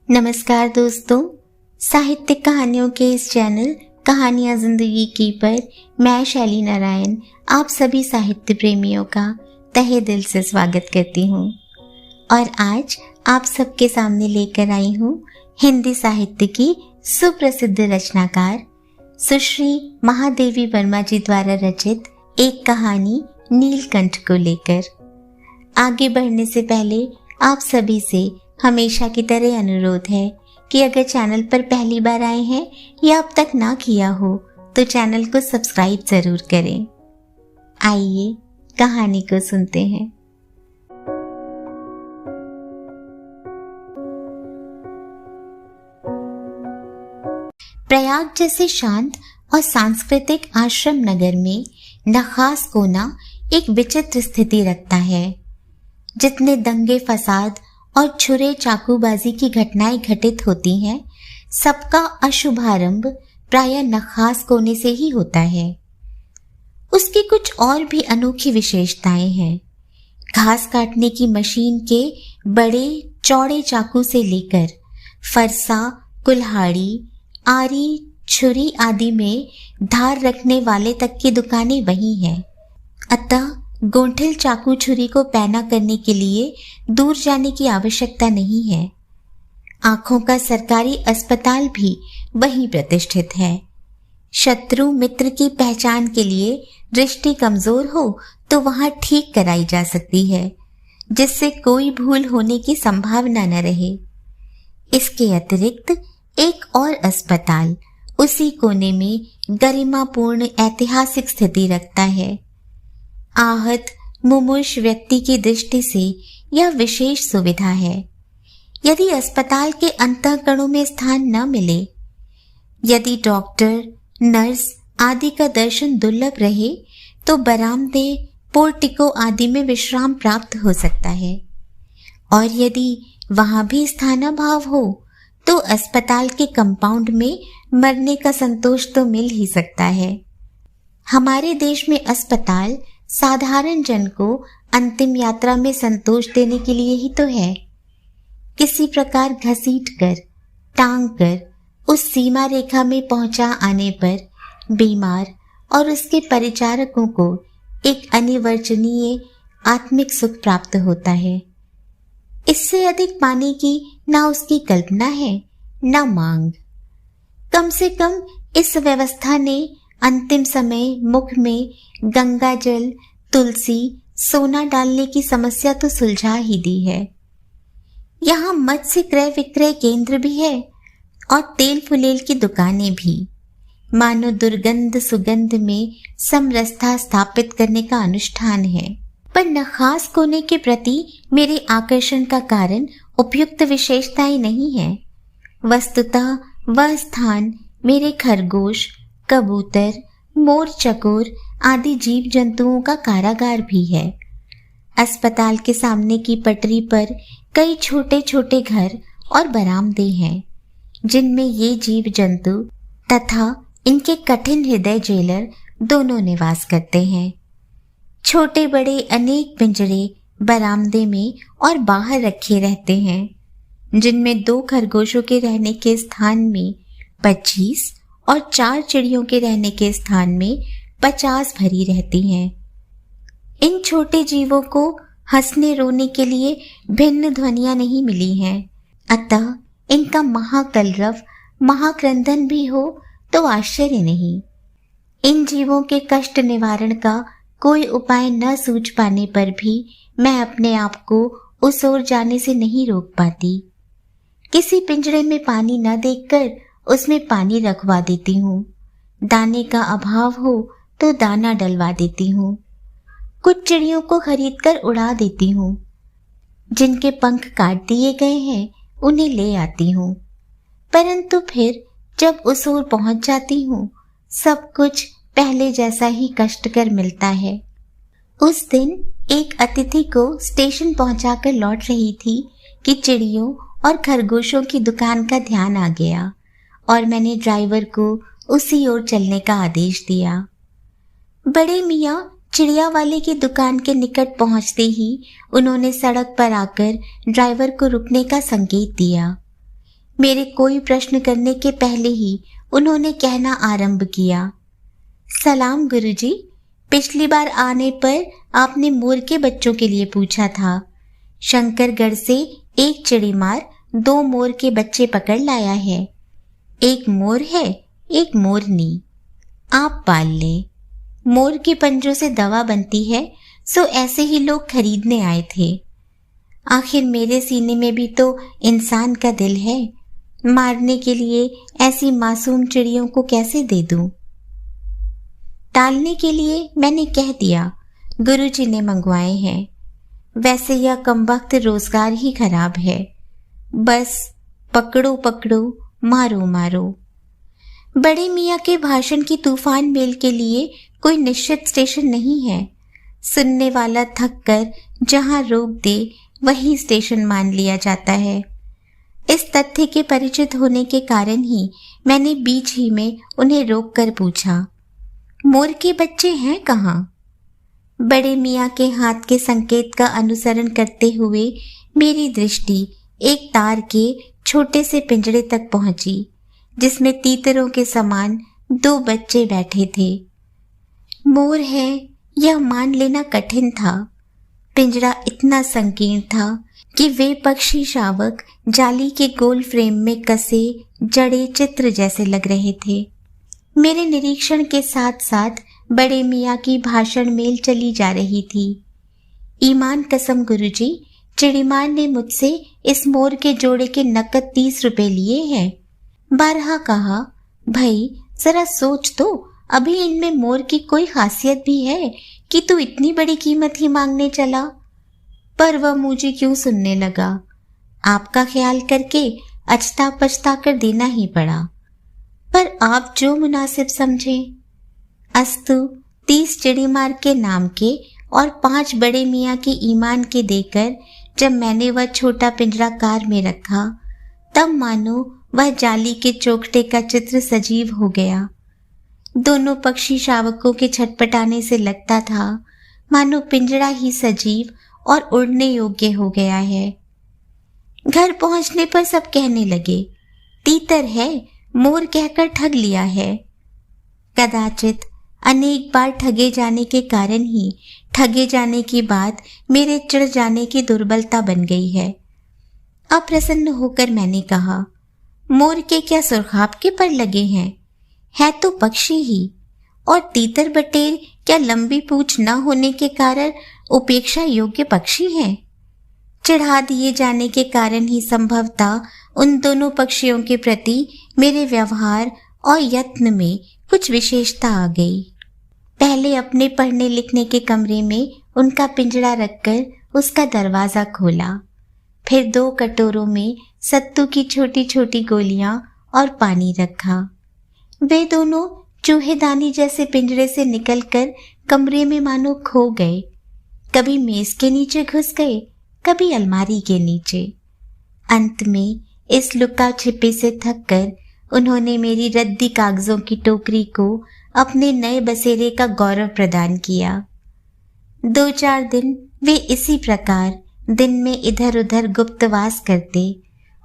नमस्कार दोस्तों, साहित्यिक कहानियों के इस चैनल कहानियां जिंदगी की पर मैं शैली नारायण आप सभी साहित्य प्रेमियों का तहे दिल से स्वागत करती हूँ। और आज आप सबके सामने लेकर आई हूँ हिंदी साहित्य की सुप्रसिद्ध रचनाकार सुश्री महादेवी वर्मा जी द्वारा रचित एक कहानी नीलकंठ को लेकर। आगे बढ़ने से पहले आप सभी से हमेशा की तरह अनुरोध है कि अगर चैनल पर पहली बार आए हैं या अब तक ना किया हो तो चैनल को सब्सक्राइब जरूर करें। आइए कहानी को सुनते हैं। प्रयाग जैसे शांत और सांस्कृतिक आश्रम नगर में नखास कोना एक विचित्र स्थिति रखता है। जितने दंगे फसाद और छुरे चाकूबाजी की घटनाएं घटित होती हैं, सबका अशुभारंभ प्रायः नखास कोने से ही होता है। उसकी कुछ और भी अनोखी विशेषताएं हैं। घास काटने की मशीन के बड़े चौड़े चाकू से लेकर फरसा, कुल्हाड़ी, आरी, छुरी आदि में धार रखने वाले तक की दुकानें वही हैं। अतः गोंठिल चाकू छुरी को पैना करने के लिए दूर जाने की आवश्यकता नहीं है। आंखों का सरकारी अस्पताल भी वहीं प्रतिष्ठित है। शत्रु मित्र की पहचान के लिए दृष्टि कमजोर हो तो वहां ठीक कराई जा सकती है, जिससे कोई भूल होने की संभावना न रहे। इसके अतिरिक्त एक और अस्पताल उसी कोने में गरिमापूर्ण ऐतिहासिक स्थिति रखता है। आहत मुमूर्ष व्यक्ति की दृष्टि से यह विशेष सुविधा है। यदि अस्पताल के अंतःकणों में स्थान न मिले, यदि डॉक्टर, नर्स आदि का दर्शन दुर्लभ रहे, तो बरामदे, पोर्टिको आदि में विश्राम प्राप्त हो सकता है। और यदि वहां भी स्थानाभाव हो, तो अस्पताल के कंपाउंड में मरने का संतोष तो मिल ही सकता है। हमारे देश में अस्पताल साधारण जन को अंतिम यात्रा में संतोष देने के लिए ही तो है। किसी प्रकार घसीट कर, टांग कर उस सीमा रेखा में पहुंचा आने पर बीमार और उसके परिचारकों को एक अनिवर्चनीय आत्मिक सुख प्राप्त होता है। इससे अधिक पाने की ना उसकी कल्पना है, ना मांग। कम से कम इस व्यवस्था ने अंतिम समय मुख में गंगा जल, तुलसी, सोना डालने की समस्या तो सुलझा ही दी है। यहाँ मत्स्य क्रय विक्रय केंद्र भी है और तेल फुलेल की दुकानें भी। मानो दुर्गंध सुगंध में समरसता स्थापित करने का अनुष्ठान है। पर नखास कोने के प्रति मेरे आकर्षण का कारण उपयुक्त विशेषताएं नहीं है। वस्तुतः वह स्थान मेरे खरगोश, कबूतर, मोर, चकोर आदि जीव जंतुओं का कारागार भी है। अस्पताल के सामने की पटरी पर कई छोटे छोटे घर और बरामदे हैं, जिनमें ये जीव जंतु तथा इनके कठिन हृदय जेलर दोनों निवास करते हैं। छोटे बड़े अनेक पिंजरे बरामदे में और बाहर रखे रहते हैं, जिनमें 2 खरगोशों के रहने के स्थान में 25 और 4 चिड़ियों के रहने के स्थान में 50 भरी रहती हैं। इन छोटे जीवों को हंसने रोने के लिए भिन्न ध्वनियां नहीं मिली हैं, अतः इनका महाकलरव, महाक्रंदन भी हो तो आश्चर्य नहीं। इन जीवों के कष्ट निवारण का कोई उपाय न सूझ पाने पर भी मैं अपने आप को उस ओर जाने से नहीं रोक पाती। किसी पिंजरे में पानी न देखकर उसमें पानी रखवा देती हूँ। दाने का अभाव हो तो दाना डलवा देती हूँ। कुछ चिड़ियों को खरीदकर उड़ा देती हूँ। जिनके पंख काट दिए गए हैं उन्हें ले आती हूँ। परंतु फिर जब उस ओर पहुंच जाती हूँ, सब कुछ पहले जैसा ही कष्टकर मिलता है। उस दिन एक अतिथि को स्टेशन पहुंचाकर लौट रही थी कि चिड़ियों और खरगोशों की दुकान का ध्यान आ गया और मैंने ड्राइवर को उसी ओर चलने का आदेश दिया। बड़े मियाँ चिड़िया वाले की दुकान के निकट पहुंचते ही उन्होंने सड़क पर आकर ड्राइवर को रुकने का संकेत दिया। मेरे कोई प्रश्न करने के पहले ही उन्होंने कहना आरंभ किया, सलाम गुरुजी। पिछली बार आने पर आपने मोर के बच्चों के लिए पूछा था। शंकरगढ़ से एक चिड़ीमार 2 मोर के बच्चे पकड़ लाया है। एक मोर है, एक मोरनी। आप पाल लें। मोर के पंजों से दवा बनती है, सो ऐसे ही लोग खरीदने आए थे। आखिर मेरे सीने में भी तो इंसान का दिल है। मारने के लिए ऐसी मासूम चिड़ियों को कैसे दे दूं? टालने के लिए मैंने कह दिया, गुरुजी ने मंगवाए हैं। वैसे यह कमबख्त रोजगार ही खराब है। बस पकड़ो पकड़ो, मारो मारो। बड़े मियाँ के भाषण की तूफान मेल के लिए कोई निश्चित स्टेशन नहीं है। सुनने वाला थक कर जहां रोक दे वही स्टेशन मान लिया जाता है। इस तथ्य के परिचित होने के कारण ही मैंने बीच ही में उन्हें रोक कर पूछा, मोर के बच्चे हैं कहाँ? बड़े मियाँ के हाथ के संकेत का अनुसरण करते हुए मेरी दृष्टि एक तार के छोटे से पिंजरे तक पहुंची, जिसमें तीतरों के समान 2 बच्चे बैठे थे। मोर है यह मान लेना कठिन था। पिंजरा इतना संकीर्ण था कि वे पक्षी शावक जाली के गोल फ्रेम में कसे जड़े चित्र जैसे लग रहे थे। मेरे निरीक्षण के साथ साथ बड़े मियाँ की भाषण मेल चली जा रही थी। ईमान कसम गुरुजी, चिड़ीमार ने मुझसे इस मोर के जोड़े के नकद 30 रुपए लिए हैं। बारहा कहा, भाई जरा सोच तो, अभी इनमें मोर की कोई खासियत भी है कि तू इतनी बड़ी कीमत ही मांगने चला? पर वह मुझे क्यों सुनने लगा। आपका ख्याल करके अचता पछता कर देना ही पड़ा। पर आप जो मुनासिब समझें। अस्तु 30 चिड़ीमार के नाम के और 5 बड़े मियाँ के ईमान के देकर जब मैंने वह छोटा पिंजरा कार में रखा, तब मानो वह जाली के चौखटे का चित्र सजीव हो गया। दोनों पक्षी शावकों के छटपटाने से लगता था मानो पिंजरा ही सजीव और उड़ने योग्य हो गया है। घर पहुंचने पर सब कहने लगे, तीतर है, मोर कहकर ठग लिया है। कदाचित अनेक बार ठगे जाने के कारण ही ठगे जाने की बात मेरे चिढ़ जाने की दुर्बलता बन गई है। अप्रसन्न होकर मैंने कहा, मोर के क्या सुरखाब के पर लगे हैं? है तो पक्षी ही। और तीतर बटेर क्या लंबी पूंछ न होने के कारण उपेक्षा योग्य पक्षी हैं? चिढ़ा दिए जाने के कारण ही संभवतः उन दोनों पक्षियों के प्रति मेरे व्यवहार और यत्न में कुछ विशेषता आ गई। पहले अपने पढ़ने लिखने के कमरे में उनका पिंजरा रखकर उसका दरवाजा खोला। फिर 2 कटोरों में सत्तू की छोटी छोटी गोलियां और पानी रखा। वे दोनों चूहेदानी जैसे पिंजरे से निकलकर कमरे में मानो खो गए। कभी मेज के नीचे घुस गए, कभी अलमारी के नीचे। अंत में इस लुका छिपे से थककर उन्होंने मेरी रद्दी कागजों की टोकरी को अपने नए बसेरे का गौरव प्रदान किया। 2-4 दिन वे इसी प्रकार दिन में इधर उधर गुप्तवास करते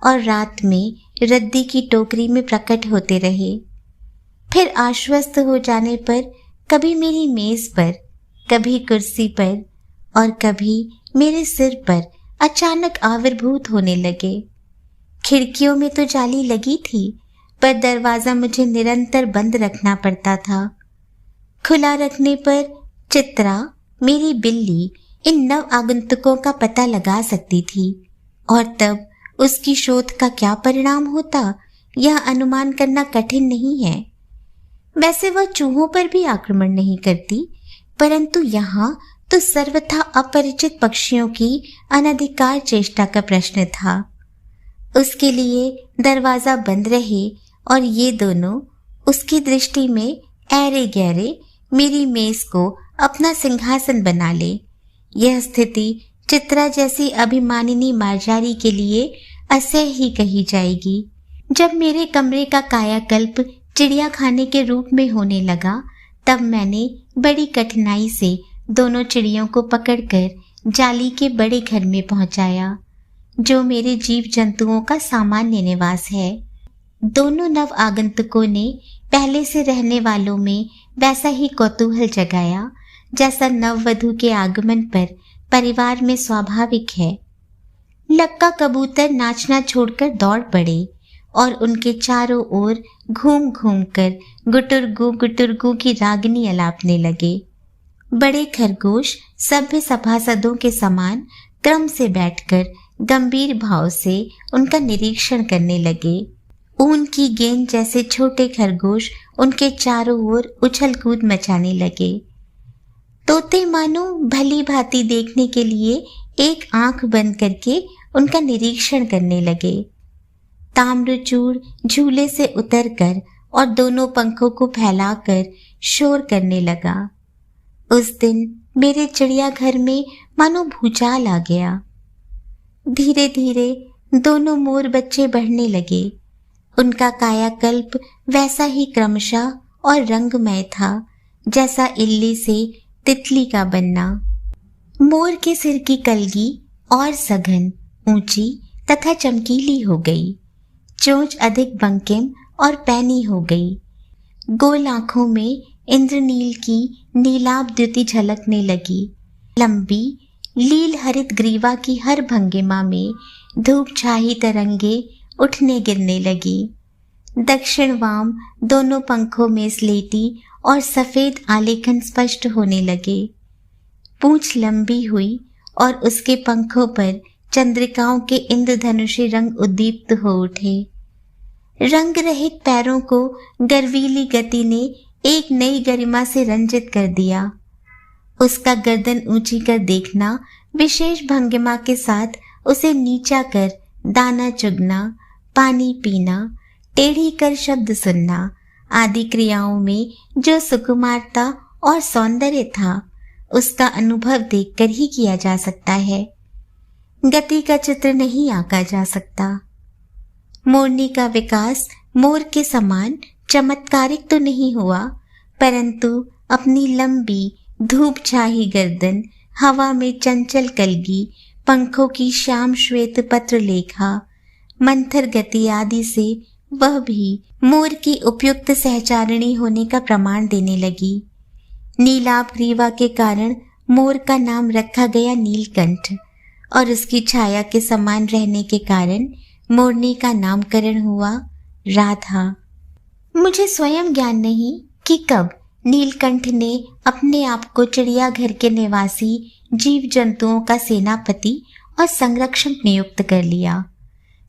और रात में रद्दी की टोकरी में प्रकट होते रहे। फिर आश्वस्त हो जाने पर कभी मेरी मेज पर, कभी कुर्सी पर और कभी मेरे सिर पर अचानक आविर्भूत होने लगे। खिड़कियों में तो जाली लगी थी, पर दरवाजा मुझे निरंतर बंद रखना पड़ता था। खुला रखने पर चित्रा, मेरी बिल्ली, इन नव आगंतुकों का पता लगा सकती थी और तब उसकी शोध का क्या परिणाम होता, यह अनुमान करना कठिन नहीं है। वैसे वह चूहों पर भी आक्रमण नहीं करती, परंतु यहाँ तो सर्वथा अपरिचित पक्षियों की अनधिकार चेष्टा का प्रश्न था। उसके लिए दरवाजा बंद रहे और ये दोनों उसकी दृष्टि में ऐरे गहरे मेरी मेज को अपना सिंहासन बना ले। यह स्थिति चित्रा जैसी अभिमानिनी मार्जारी के लिए असह्य ही कही जाएगी। जब मेरे कमरे का कायाकल्प चिड़िया खाने के रूप में होने लगा, तब मैंने बड़ी कठिनाई से दोनों चिड़ियों को पकड़कर जाली के बड़े घर में पहुंचाया। जो मेरे जीव जंतुओं का सामान्य निवास है। दोनों नव आगंतुकों ने पहले से रहने वालों में वैसा ही कौतूहल जगाया जैसा नववधू के आगमन पर परिवार में स्वाभाविक है। लक्का कबूतर नाचना छोड़कर दौड़ पड़े और उनके चारों ओर घूम घूम कर गुटुरगू की रागनी अलापने लगे। बड़े खरगोश सभ्य सभासदों के समान क्रम से बैठकर गंभीर भाव से उनका निरीक्षण करने लगे। ऊन की गेंद जैसे छोटे खरगोश उनके चारों ओर उछल कूद मचाने लगे। तोते मानो भली भांति देखने के लिए एक आंख बंद करके उनका निरीक्षण करने लगे। ताम्रचूड़ झूले से उतरकर और दोनों पंखों को फैलाकर शोर करने लगा। उस दिन मेरे चिड़ियाघर में मानो भूचाल आ गया। धीरे धीरे दोनों मोर बच्चे बढ़ने लगे। उनका कायाकल्प वैसा ही क्रमशः और रंगमय था जैसा इल्ली से तितली का बनना। मोर के सिर की कलगी और सघन, ऊंची तथा चमकीली हो गई। चोंच अधिक बंकिम और पैनी हो गई। गोल आंखों में इंद्रनील की नीलाभ द्युति झलकने लगी। लंबी लील हरित ग्रीवा की हर भंगिमा में धूप छाही तरंगे उठने गिरने लगी। दक्षिण वाम दोनों पंखों में स्लेटी और सफेद आलेखन स्पष्ट होने लगे। पूंछ लंबी हुई और उसके पंखों पर चंद्रिकाओं के इंद्रधनुषी रंग उद्दीप्त हो उठे। रंग रहित पैरों को गर्वीली गति ने एक नई गरिमा से रंजित कर दिया। उसका गर्दन ऊंची कर देखना, विशेष भंगिमा के साथ उसे नीचा कर दाना चुगना, पानी पीना, टेढ़ी कर शब्द सुनना आदि क्रियाओं में जो सुकुमारता और सौंदर्य था, उसका अनुभव देखकर ही किया जा सकता है। गति का चित्र नहीं आंका जा सकता। मोरनी का विकास मोर के समान चमत्कारिक तो नहीं हुआ, परंतु अपनी लंबी धूप छाही गर्दन, हवा में चंचल कलगी, पंखों की श्याम श्वेत पत्र लेखा, मंथर गति आदि से वह भी मोर की उपयुक्त सहचारिणी होने का प्रमाण देने लगी। नीलाभ ग्रीवा के कारण मोर का नाम रखा गया नीलकंठ और उसकी छाया के समान रहने के कारण मोरनी का नामकरण हुआ राधा। मुझे स्वयं ज्ञान नहीं कि कब नीलकंठ ने अपने आप को चिड़ियाघर के निवासी जीव जंतुओं का सेनापति और संरक्षक नियुक्त कर लिया।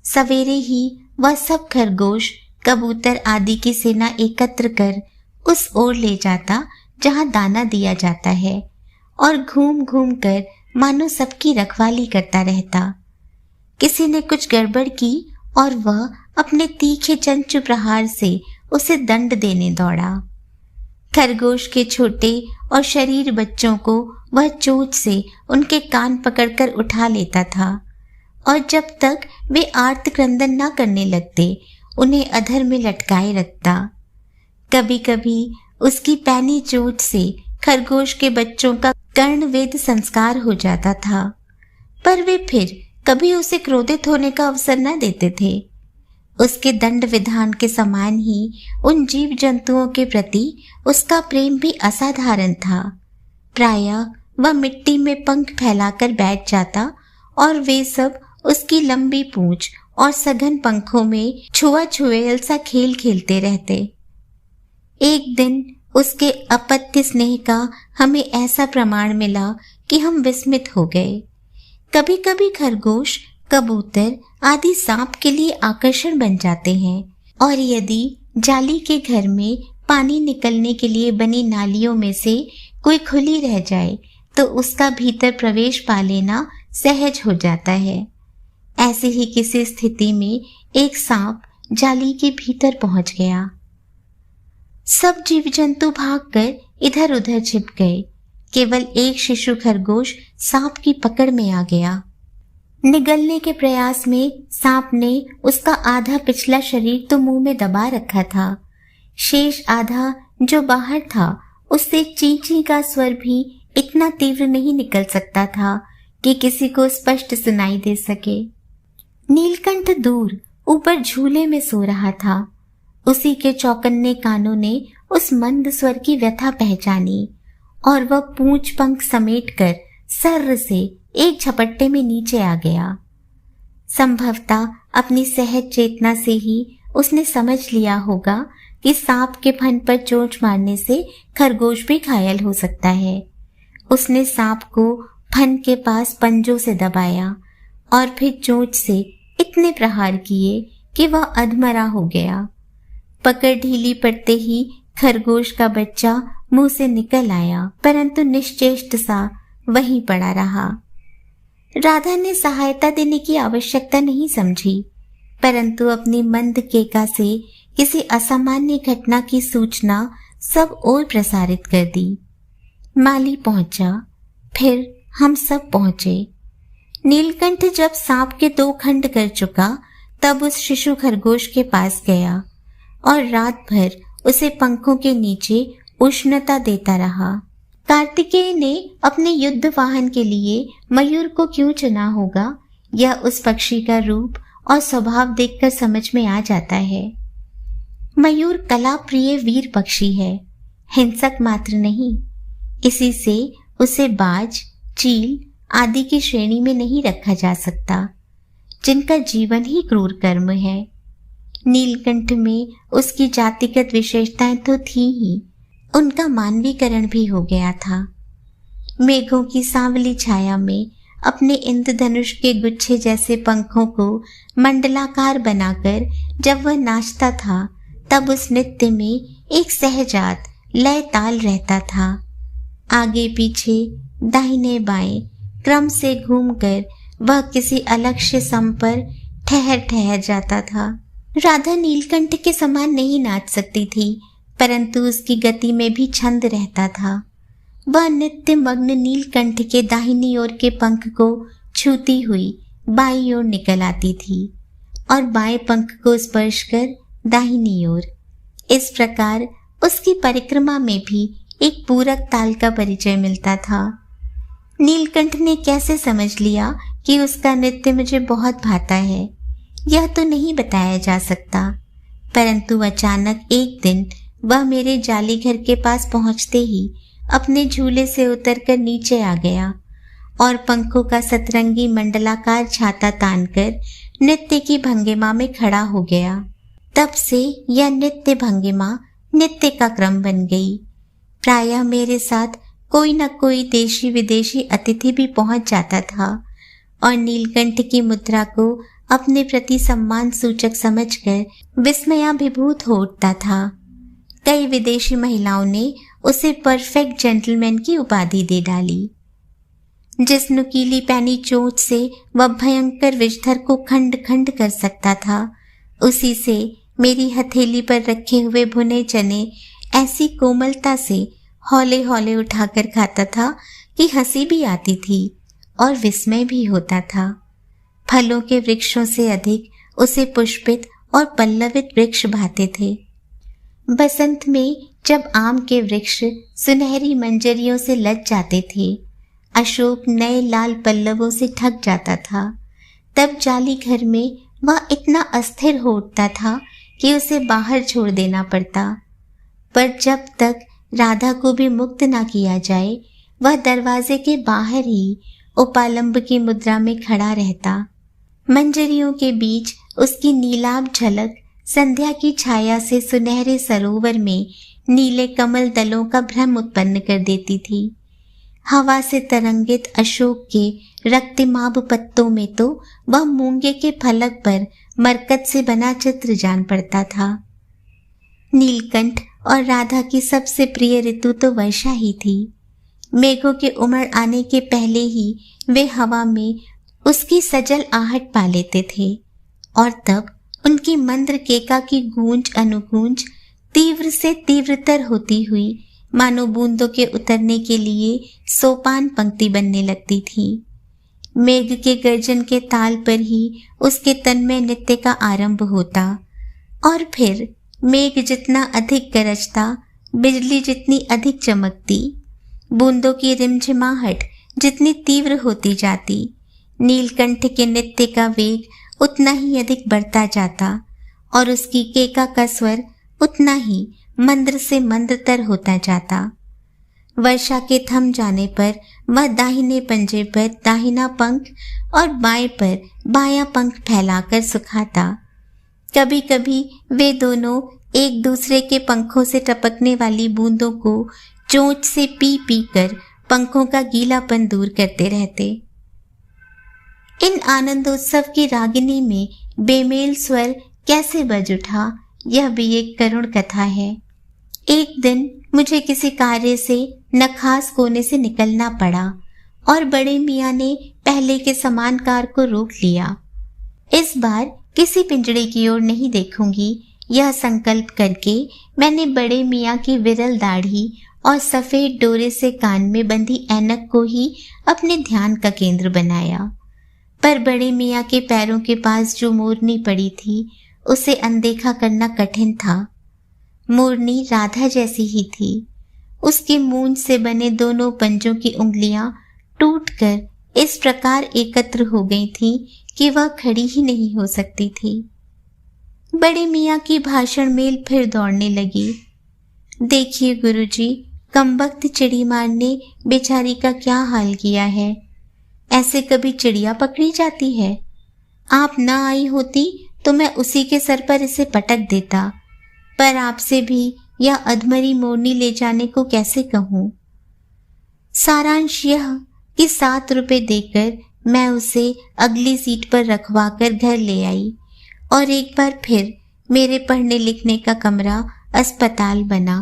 सवेरे ही वह सब खरगोश, कबूतर आदि की सेना एकत्र कर उस ओर ले जाता जहां दाना दिया जाता है और घूम घूम कर मानो सबकी रखवाली करता रहता। किसी ने कुछ गड़बड़ की और वह अपने तीखे चंचु प्रहार से उसे दंड देने दौड़ा। खरगोश के छोटे और शरीर बच्चों को वह चोंच से उनके कान पकड़कर उठा लेता था और जब तक वे आर्त क्रंदन न करने लगते उन्हें अधर में लटकाए रखता। कभी कभी उसकी पैनी चोट से खरगोश के बच्चों का कर्णवेद संस्कार हो जाता था, पर वे फिर कभी उसे क्रोधित होने का अवसर न देते थे। उसके दंड विधान के समान ही उन जीव जंतुओं के प्रति उसका प्रेम भी असाधारण था। प्रायः वह मिट्टी में पंख फैलाकर बैठ जाता और वे सब उसकी लंबी पूंछ और सघन पंखों में छुआ छुएल सा खेल खेलते रहते। एक दिन उसके अपत्य स्नेह का हमें ऐसा प्रमाण मिला कि हम विस्मित हो गए। कभी कभी खरगोश, कबूतर आदि सांप के लिए आकर्षण बन जाते हैं और यदि जाली के घर में पानी निकलने के लिए बनी नालियों में से कोई खुली रह जाए तो उसका भीतर प्रवेश पा लेना सहज हो जाता है। ऐसी ही किसी स्थिति में एक सांप जाली के भीतर पहुंच गया। सब जीव जंतु भागकर इधर उधर छिप गए। केवल एक शिशु खरगोश सांप की पकड़ में आ गया। निगलने के प्रयास में सांप ने उसका आधा पिछला शरीर तो मुंह में दबा रखा था। शेष आधा जो बाहर था उससे चींची का स्वर भी इतना तीव्र नहीं निकल सकता था कि किसी को स्पष्ट सुनाई दे सके। नीलकंठ दूर ऊपर झूले में सो रहा था। उसी के चौकन्ने कानों ने उस मंद स्वर की व्यथा पहचानी और वह पूंछ पंख समेटकर सर्र से एक झपट्टे में नीचे आ गया। संभवतः अपनी सहज चेतना से ही उसने समझ लिया होगा कि सांप के फन पर चोंच मारने से खरगोश भी घायल हो सकता है। उसने सांप को फन के पास पंजों से दबाया और फिर चोंच से इतने प्रहार किए कि वह अधमरा हो गया। पकड़ ढीली पड़ते ही खरगोश का बच्चा मुंह से निकल आया, परंतु निश्चेष्ट सा वहीं पड़ा रहा। राधा ने सहायता देने की आवश्यकता नहीं समझी, परंतु अपनी मंद केका से किसी असामान्य घटना की सूचना सब ओर प्रसारित कर दी। माली पहुंचा, फिर हम सब पहुंचे। नीलकंठ जब सांप के 2 खंड कर चुका तब उस शिशु खरगोश के पास गया और रात भर उसे पंखों के नीचे उष्णता देता रहा। कार्तिकेय ने अपने युद्ध वाहन के लिए मयूर को क्यों चुना होगा, यह उस पक्षी का रूप और स्वभाव देखकर समझ में आ जाता है। मयूर कला प्रिय वीर पक्षी है, हिंसक मात्र नहीं। इसी से उसे बाज, चील आदि की श्रेणी में नहीं रखा जा सकता, जिनका जीवन ही क्रूर कर्म है। नीलकंठ में उसकी जातिगत विशेषताएं तो थी ही, उनका मानवीकरण भी हो गया था। मेघों की सांवली छाया में अपने इंद्रधनुष के गुच्छे जैसे पंखों को मंडलाकार बनाकर जब वह नाचता था, तब उस नृत्य में एक सहजात लय ताल रहता था। आगे पीछे, दाहिने बाएं क्रम से घूमकर वह किसी अलक्ष्य सम पर ठहर ठहर जाता था। राधा नीलकंठ के समान नहीं नाच सकती थी, परंतु उसकी गति में भी छंद रहता था। वह नित्य मग्न नीलकंठ के दाहिनी ओर के पंख को छूती हुई बाईं ओर निकल आती थी और बाएं पंख को स्पर्श कर दाहिनी ओर। इस प्रकार उसकी परिक्रमा में भी एक पूरक ताल का परिचय मिलता था। नीलकंठ ने कैसे समझ लिया कि उसका नृत्य मुझे बहुत भाता है, यह तो नहीं बताया जा सकता, परंतु अचानक एक दिन वह मेरे जाली घर के पास पहुंचते ही अपने झूले से उतरकर नीचे आ गया और पंखों का सतरंगी मंडलाकार छाता तानकर नृत्य की भंगिमा में खड़ा हो गया। तब से यह नृत्य भंगिमा नृत्य का क्रम बन गई। प्रायः मेरे साथ कोई न कोई देशी विदेशी अतिथि भी पहुंच जाता था और नीलकंठ की मुद्रा को अपने प्रति सम्मान सूचक समझकर विस्मयाभिभूत हो उठता था। कई विदेशी महिलाओं ने उसे परफेक्ट जेंटलमैन की उपाधि दे डाली। जिस नुकीली पैनी चोंच से वह भयंकर विषधर को खंड खंड कर सकता था, उसी से मेरी हथेली पर रखे हुए भुने चने ऐसी कोमलता से हौले हौले उठाकर खाता था कि हंसी भी आती थी और विस्मय भी होता था। फलों के वृक्षों से अधिक उसे पुष्पित और पल्लवित वृक्ष भाते थे। बसंत में जब आम के वृक्ष सुनहरी मंजरियों से लद जाते थे, अशोक नए लाल पल्लवों से ठग जाता था, तब जाली घर में वह इतना अस्थिर हो उठता था कि उसे बाहर छोड़ देना पड़ता। पर जब तक राधा को भी मुक्त ना किया जाए, वह दरवाजे के बाहर ही उपालंब की मुद्रा में खड़ा रहता। मंजरियों के बीच उसकी नीलाभ झलक संध्या की छाया से सुनहरे सरोवर में नीले कमल दलों का भ्रम उत्पन्न कर देती थी। हवा से तरंगित अशोक के रक्तिमाभ पत्तों में तो वह मूंगे के फलक पर मरकत से बना चित्र जान पड़ता था। नीलकंठ और राधा की सबसे प्रिय ऋतु तो वर्षा ही थी। मेघों के उमड़ आने के पहले ही वे हवा में उसकी सजल आहट पा लेते थे और तब उनकी मंद्र केका की गूंज अनुगूंज तीव्र से तीव्रतर होती हुई मानो बूंदों के उतरने के लिए सोपान पंक्ति बनने लगती थी। मेघ के गर्जन के ताल पर ही उसके तन में नृत्य का आरंभ होता और फिर मेघ जितना अधिक गरजता, बिजली जितनी अधिक चमकती, बूंदों की रिमझिमाहट जितनी तीव्र होती जाती, नीलकंठ के नृत्य का वेग उतना ही अधिक बढ़ता जाता और उसकी केका का स्वर उतना ही मंद्र से मंद्रतर होता जाता। वर्षा के थम जाने पर वह दाहिने पंजे पर दाहिना पंख और बाएं पर बायां पंख फैलाकर सुखाता। कभी कभी वे दोनों एक दूसरे के पंखों से टपकने वाली बूंदों को चोंच से पी पी कर पंखों का गीलापन दूर करते रहते। इन आनंदोत्सव की रागिनी में बेमेल स्वर कैसे बज उठा, यह भी एक करुण कथा है। एक दिन मुझे किसी कार्य से नखास कोने से निकलना पड़ा और बड़े मियाँ ने पहले के समान कार को रोक लिया। इस बार किसी पिंजड़े की ओर नहीं देखूंगी, यह संकल्प करके मैंने बड़े मियाँ की विरल दाढ़ी और सफेद डोरे से कान में बंधी ऐनक को ही अपने ध्यान का केंद्र बनाया। पर बड़े मियाँ के पैरों के पास जो मोरनी पड़ी थी उसे अनदेखा करना कठिन था। मोरनी राधा जैसी ही थी। उसकी मूंछ से बने दोनों पंजों की उंगलियां टूटकर इस प्रकार एकत्र हो गई थीं कि वह खड़ी ही नहीं हो सकती थी। बड़े मियाँ की भाषण मेल फिर दौड़ने लगी। देखिए गुरुजी, कमबख्त चिड़ी मार ने बेचारी का क्या हाल किया है। ऐसे कभी चिड़िया पकड़ी जाती है? आप ना आई होती तो मैं उसी के सर पर इसे पटक देता, पर आपसे भी यह अधमरी मोरनी ले जाने को कैसे कहूँ। सारांश यह कि 7 रुपए देकर मैं उसे अगली सीट पर रखवा कर घर ले आई और एक बार फिर मेरे पढ़ने लिखने का कमरा अस्पताल बना।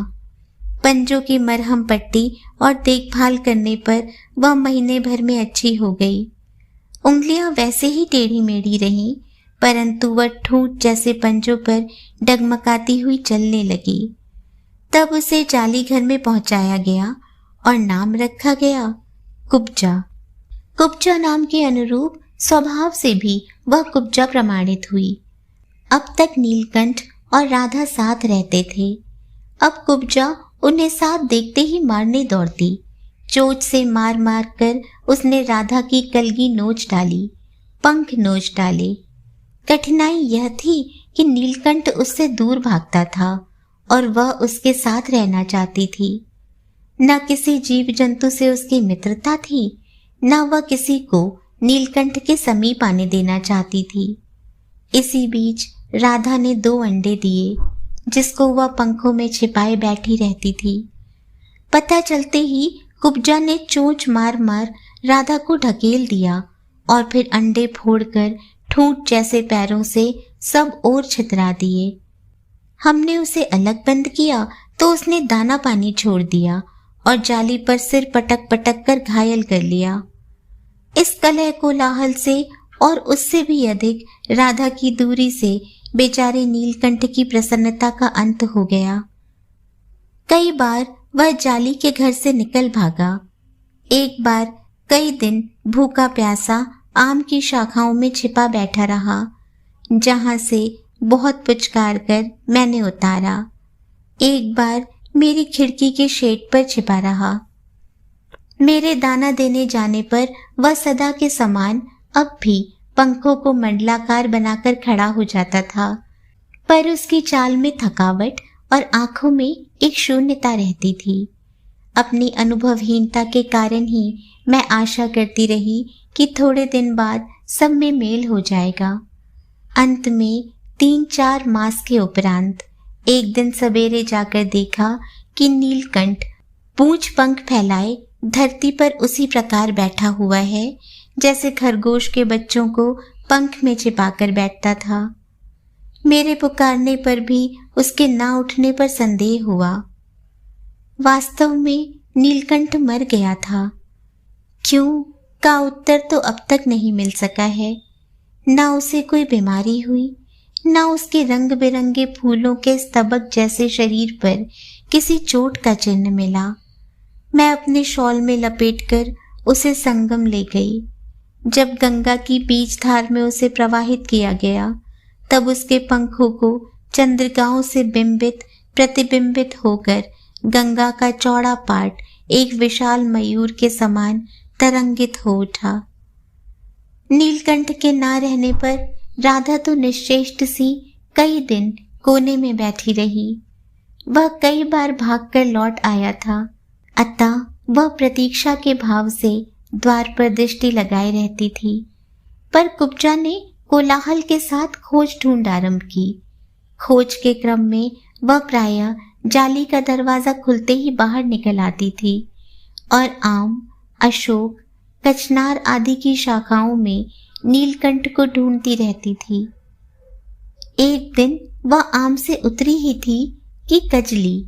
पंजों की मरहम पट्टी और देखभाल करने पर वह महीने भर में अच्छी हो गई। उंगलियां वैसे ही टेढ़ी मेढ़ी रहीं, परंतु वह ठूंठ जैसे पंजों पर डगमगाती हुई चलने लगी। तब उसे जाली घर में पहुंचाया गया और नाम रखा गया कुब्जा। कुब्जा नाम के अनुरूप स्वभाव से भी वह कुब्जा प्रमाणित हुई। अब तक नीलकंठ और राधा साथ रहते थे। अब कुब्जा उन्हें साथ देखते ही मारने दौड़ती। चोंच से मार मार कर उसने राधा की कलगी नोच डाली, पंख नोच डाले। कठिनाई यह थी कि नीलकंठ उससे दूर भागता था और वह उसके साथ रहना चाहती थी। न किसी जीव जंतु से उसकी मित्रता थी, न वह किसी को नीलकंठ के समीप आने देना चाहती थी। इसी बीच राधा ने 2 अंडे दिए, जिसको वह पंखों में छिपाए बैठी रहती थी। पता चलते ही कुब्जा ने चोंच मार मार राधा को ढकेल दिया और फिर अंडे फोड़कर ठूंठ जैसे पैरों से सब ओर छितरा दिए। हमने उसे अलग बंद किया तो उसने दाना पानी छोड़ दिया और जाली पर सिर पटक पटक कर घायल कर लिया। इस कलह कोलाहल से और उससे भी अधिक राधा की दूरी से बेचारे नीलकंठ की प्रसन्नता का अंत हो गया। कई बार वह जाली के घर से निकल भागा। एक बार कई दिन भूखा प्यासा आम की शाखाओं में छिपा बैठा रहा, जहां से बहुत पुचकार कर मैंने उतारा। एक बार मेरी खिड़की के शेड पर छिपा रहा। मेरे दाना देने जाने पर वह सदा के समान अब भी पंखों को मंडलाकार बनाकर खड़ा हो जाता था, पर उसकी चाल में थकावट और आंखों में एक शून्यता रहती थी। अपनी अनुभवहीनता के कारण ही मैं आशा करती रही कि थोड़े दिन बाद सब में मेल हो जाएगा। अंत में 3-4 मास के उपरांत एक दिन सवेरे जाकर देखा कि नीलकंठ पूंछ पंख फैलाए धरती पर उसी प्रकार बैठा हुआ है जैसे खरगोश के बच्चों को पंख में छिपाकर बैठता था। मेरे पुकारने पर भी उसके ना उठने पर संदेह हुआ। वास्तव में नीलकंठ मर गया था। क्यों का उत्तर तो अब तक नहीं मिल सका है। ना उसे कोई बीमारी हुई, ना उसके रंग बिरंगे फूलों के स्तबक जैसे शरीर पर किसी चोट का चिन्ह मिला। मैं अपने शॉल में लपेटकर उसे संगम ले गई। जब गंगा की बीच धार में उसे प्रवाहित किया गया, तब उसके पंखों को चंद्रिकाओं से बिंबित प्रतिबिंबित होकर गंगा का चौड़ा पाट एक विशाल मयूर के समान तरंगित हो उठा। नीलकंठ के ना रहने पर राधा तो निश्चेष्ट सी कई दिन कोने में बैठी रही। वह कई बार भागकर लौट आया था, अतः वह प्रतीक्षा के भाव से द्वार पर दृष्टि लगाए रहती थी। पर कुब्जा ने कोलाहल के साथ खोज ढूंढ आरंभ की। खोज के क्रम में वह प्रायः जाली का दरवाजा खुलते ही बाहर निकल आती थी और आम, अशोक, कचनार आदि की शाखाओं में नीलकंठ को ढूंढती रहती थी। एक दिन वह आम से उतरी ही थी कि कजली,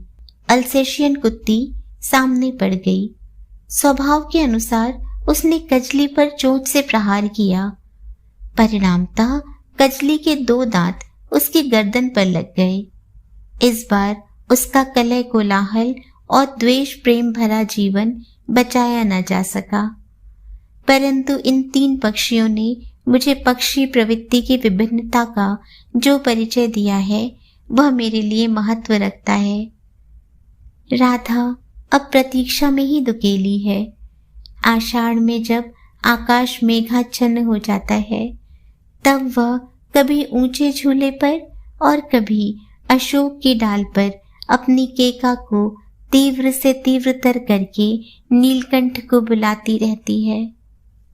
अल्सेशियन कुत्ती, सामने पड़ गई। स्वभाव के अनुसार उसने कजली पर चोंच से प्रहार किया। परिणामतः कजली के 2 दांत उसकी गर्दन पर लग गए। इस बार उसका कलह कोलाहल और द्वेष प्रेम भरा जीवन बचाया न जा सका। परंतु इन 3 पक्षियों ने मुझे पक्षी प्रवृत्ति की विभिन्नता का जो परिचय दिया है वह मेरे लिए महत्व रखता है। राधा अब प्रतीक्षा में ही दुकेली है। आषाढ़ में जब आकाश मेघाच्छन्न हो जाता है तब वह कभी ऊंचे झूले पर और कभी अशोक की डाल पर अपनी केका को तीव्र से तीव्रतर करके नीलकंठ को बुलाती रहती है।